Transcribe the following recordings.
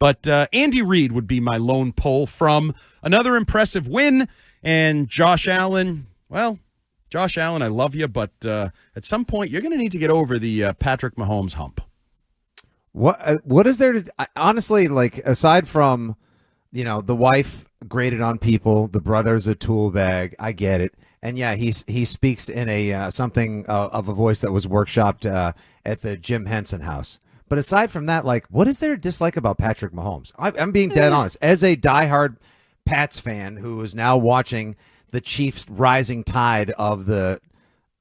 But Andy Reid would be my lone pull from another impressive win. And Josh Allen, well, Josh Allen, I love you, but at some point you're going to need to get over the Patrick Mahomes hump. What is there to honestly, like, aside from, the wife graded on people, the brother's a tool bag. I get it. And yeah, he speaks in a something of a voice that was workshopped at the Jim Henson house. But aside from that, like, what is there to dislike about Patrick Mahomes? I'm being dead honest. As a diehard Pats fan who is now watching the Chiefs' rising tide of the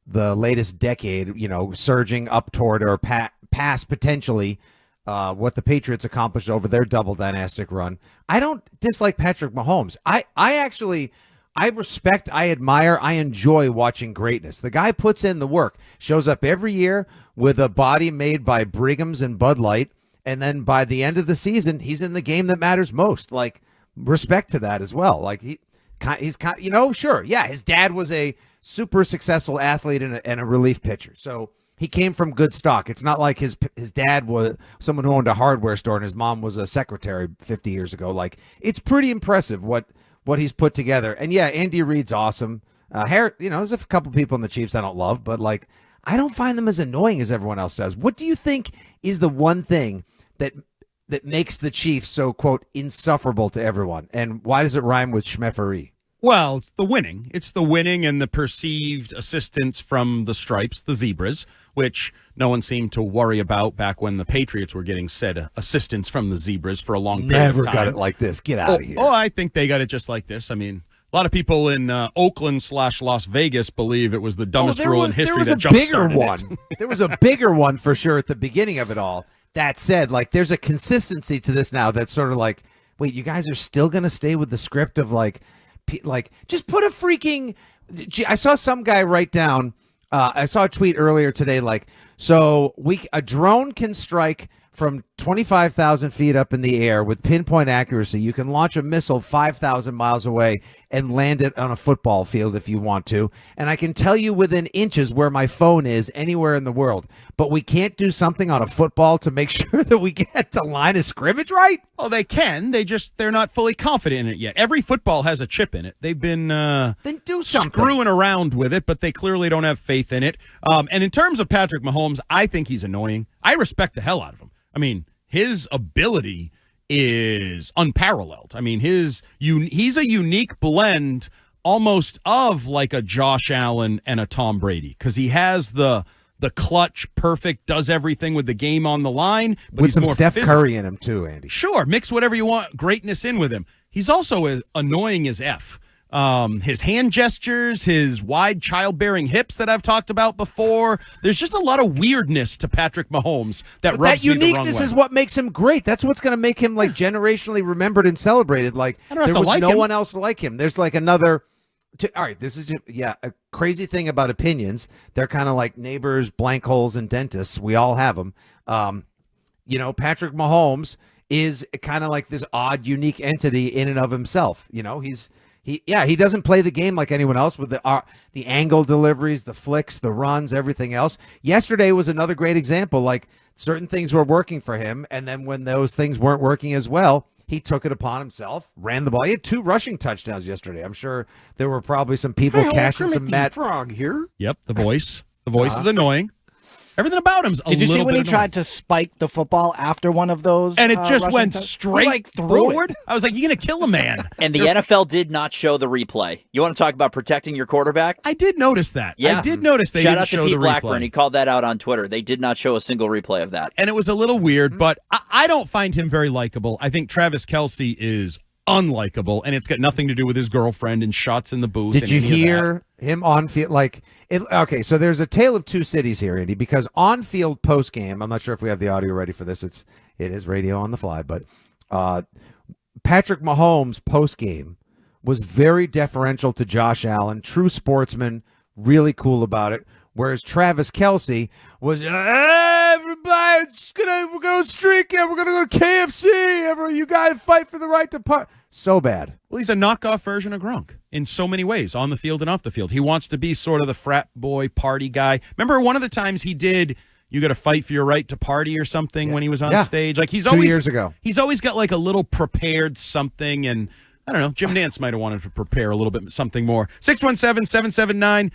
latest decade, surging up toward or past potentially what the Patriots accomplished over their double dynastic run. I don't dislike Patrick Mahomes. I respect, I admire, I enjoy watching greatness. The guy puts in the work, shows up every year with a body made by Brigham's and Bud Light, and then by the end of the season, he's in the game that matters most. Like, respect to that as well. Like, he's sure, yeah, his dad was a super successful athlete and a relief pitcher, so he came from good stock. It's not like his dad was someone who owned a hardware store and his mom was a secretary 50 years ago. Like, it's pretty impressive what he's put together. And yeah, Andy Reid's awesome. There's a couple people in the Chiefs I don't love, but like, I don't find them as annoying as everyone else does. What do you think is the one thing that makes the Chiefs so, quote, insufferable to everyone? And why does it rhyme with schmeffery? Well, it's the winning. It's the winning and the perceived assistance from the Stripes, the Zebras, which no one seemed to worry about back when the Patriots were getting said assistance from the Zebras for a long period of time. Never got it like this. Get out of here. Oh, I think they got it just like this. I mean, a lot of people in Oakland/Las Vegas believe it was the dumbest rule in history that jump-started it. There was a bigger one for sure at the beginning of it all. That said, like, there's a consistency to this now that's sort of like, wait, you guys are still going to stay with the script of like just put a freaking. I saw some guy write down. I saw a tweet earlier today, like, so a drone can strike from 25,000 feet up in the air with pinpoint accuracy. You can launch a missile 5,000 miles away and land it on a football field if you want to. And I can tell you within inches where my phone is anywhere in the world. But we can't do something on a football to make sure that we get the line of scrimmage right? Oh, they can. They're not fully confident in it yet. Every football has a chip in it. They've been then do something. Screwing around with it, but they clearly don't have faith in it. And in terms of Patrick Mahomes, I think he's annoying. I respect the hell out of him. I mean, his ability is unparalleled. I mean, he's a unique blend almost of like a Josh Allen and a Tom Brady, because he has the clutch, perfect, does everything with the game on the line. But with he's some more Steph physical. Curry in him too, Andy. Sure, mix whatever you want, greatness in with him. He's also as annoying as F. His hand gestures, his wide childbearing hips that I've talked about before. There's just a lot of weirdness to Patrick Mahomes that rubs me the wrong way. That uniquness is what makes him great. That's what's going to make him like generationally remembered and celebrated. Like, there was no one else like him. There's like another. All right, this is just, a crazy thing about opinions. They're kind of like neighbors, blank holes, and dentists. We all have them. Patrick Mahomes is kind of like this odd, unique entity in and of himself. He doesn't play the game like anyone else with the angle deliveries, the flicks, the runs, everything else. Yesterday was another great example. Like, certain things were working for him, and then when those things weren't working as well, he took it upon himself, ran the ball. He had 2 rushing touchdowns yesterday. I'm sure there were probably some people cashing some Matt Frog here. Yep, the voice. The voice is annoying. Everything about him's a little bit Did you see when he annoying. tried to spike the football after one of those? And it just went straight straight forward? I was like, you're going to kill a man. And the NFL did not show the replay. You want to talk about protecting your quarterback? I did notice that. Yeah. I did notice they Shout didn't out to show Pete the Blackburn. replay. He called that out on Twitter. They did not show a single replay of that. And it was a little weird, but I don't find him very likable. I think Travis Kelce is unlikable, and it's got nothing to do with his girlfriend and shots in the booth. Did you hear him on field? Like, okay, so there's a tale of two cities here, Andy, because on field post game, I'm not sure if we have the audio ready for this. It is radio on the fly, but Patrick Mahomes post game was very deferential to Josh Allen, true sportsman, really cool about it. Whereas Travis Kelce was, everybody, we're gonna streak it. We're gonna go to KFC. You guys fight for the right to part. So bad. Well, he's a knockoff version of Gronk in so many ways, on the field and off the field. He wants to be sort of the frat boy party guy. Remember one of the times he did, you got to fight for your right to party or something when he was on Yeah. stage. Like he's 2 always years ago. He's always got like a little prepared something, and I don't know. Jim Nantz might have wanted to prepare a little bit something more. 617-779-7937.